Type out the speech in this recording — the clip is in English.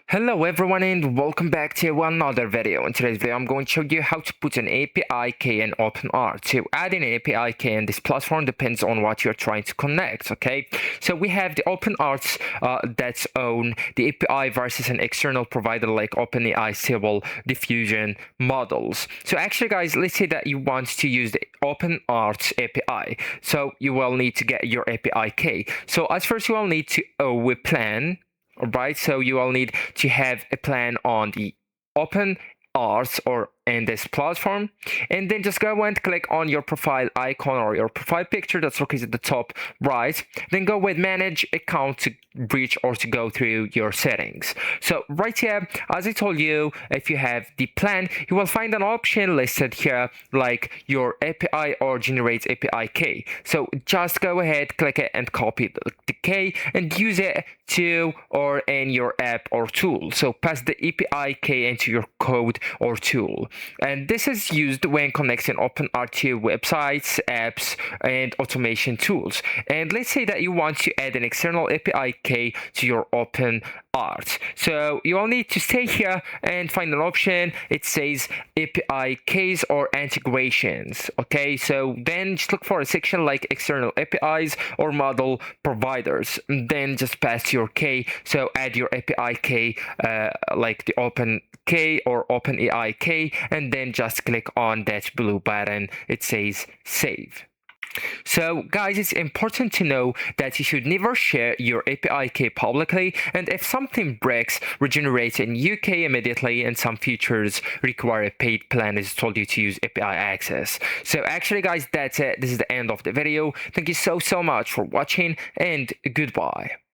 Hello everyone and welcome back to another video. In today's video I'm going to show you how to put an API key in OpenArt. So adding an API key in this platform depends on what you're trying to connect, okay? So we have the OpenArt that's own the API versus an external provider like OpenAI Stable Diffusion models. So actually guys, let's say that you want to use the OpenArt API. So you will need to get your API key. So as first you will need to own a plan. Alright, so you will need to have a plan on the open arts or in this platform, and then just go and click on your profile icon or your profile picture that's located at the top right. Then go with manage account to reach or to go through your settings. So right here, as I told you, if you have the plan, you will find an option listed here like your API or generate API key. So just go ahead, click it and copy the key and use it to or in your app or tool. So pass the API key into your code or tool. And this is used when connecting OpenArt to websites, apps, and automation tools. And let's say that you want to add an external API key to your OpenArt. So you will need to stay here and find an option. It says API keys or integrations. Okay, so then just look for a section like external APIs or model providers. Then just pass your key. So add your API key like the Open key or OpenAI key, and then just click on that blue button. It says save. So guys, it's important to know that you should never share your API key publicly, and if something breaks, regenerate in UK immediately, and some features require a paid plan as told you to use API access. So actually guys, that's it. This is the end of the video. Thank you so much for watching and goodbye.